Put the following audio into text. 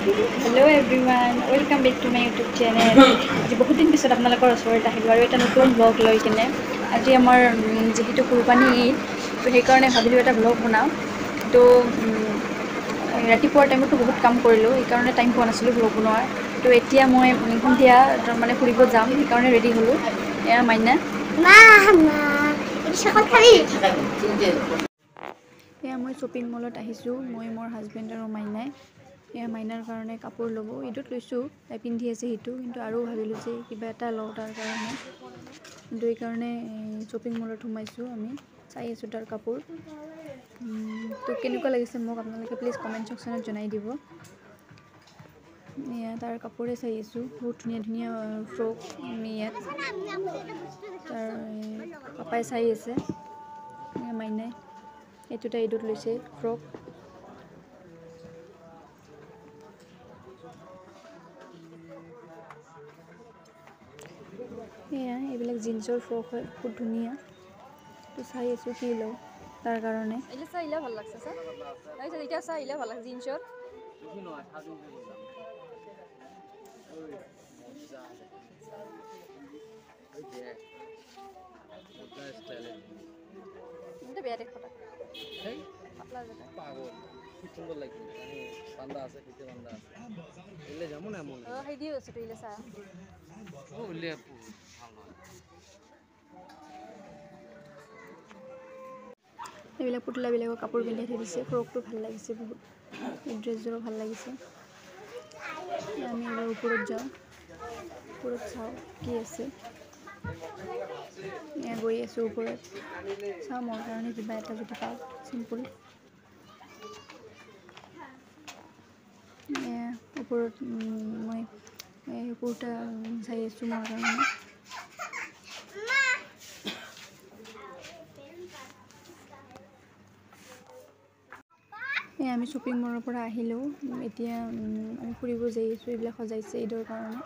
Hello everyone, welcome back to my YouTube channel. আজি বহুত দিন পিছত আপোনালোকৰ ওচৰত আহিলোঁ আৰু এটা নতুন ব্লগ লৈ কিনে আজি আমাৰ যেহেতু কুৰবানী ঈদ তো সেইকাৰণে ভাবিলোঁ এটা ব্লগ বনাওঁ তো ৰাতিপুৱাৰ টাইমতো বহুত কাম কৰিলোঁ সেইকাৰণে টাইম পোৱা নাছিলোঁ ব্লগ বনোৱাৰ তো এতিয়া মই সন্ধিয়া মানে ফুৰিব যাম সেইকাৰণে ৰেডি হ'লোঁ এয়া মাইনা এয়া মই শ্বপিং মলত আহিছোঁ মই মোৰ হাজবেণ্ড আৰু মাইনাই এয়া মাইনাৰ কাৰণে কাপোৰ ল'ব এইটোত লৈছোঁ তাই পিন্ধি আছে সেইটো কিন্তু আৰু ভাবিলোঁ যে কিবা এটা লওঁ তাৰ কাৰণে কিন্তু এইকাৰণে শ্বপিং মলত সোমাইছোঁ আমি চাই আছোঁ তাৰ কাপোৰ তো কেনেকুৱা লাগিছে মোক আপোনালোকে প্লিজ কমেণ্ট ছেকশ্যনত জনাই দিব এয়া তাৰ কাপোৰে চাই আছোঁ বহুত ধুনীয়া ধুনীয়া ফ্ৰক ইয়াত তাৰ পাপাই চাই আছে মাইনাই এইটোতে এইটোত লৈছে ফ্ৰক এয়া এইবিলাক জিন্সৰ ফ্ৰক হয় বহুত ধুনীয়া তো চাই আছোঁ কি লওঁ তাৰ কাৰণে চাইলে ভাল লাগছে স্যাৰ তাইছে এটা চাইলে ভাল লাগছে জিন্সৰ এটা বেয়া দেখো তা এই পাতলা যেটা পাগল কি সুন্দর লাগছে মানে বান্দা আছে কিতে বান্দা আছে এলে যামু না মনে হেই দিও আছে তুইলে সা ও লে ভালো এইবিলাক পুতলাবিলাকৰ কাপোৰ পিন্ধাই থৈ দিছে ফ্ৰকটো ভাল লাগিছে বহুত এই ড্ৰেছযোৰো ভাল লাগিছে আমি এবাৰ ওপৰত যাওঁ ওপৰত চাওঁ কি আছে এয়া গৈ আছোঁ ওপৰত চাওঁ মোৰ কাৰণে কিবা এটা যদি পাওঁ চিম্পুল এয়া ওপৰত মই কুৰ্তা চাই আছোঁ মোৰ কাৰণে আমি শ্বপিং মলৰ পৰা আহিলোঁ এতিয়া আমি ফুৰিব যাই আছোঁ এইবিলাক সজাইছে ঈদৰ কাৰণে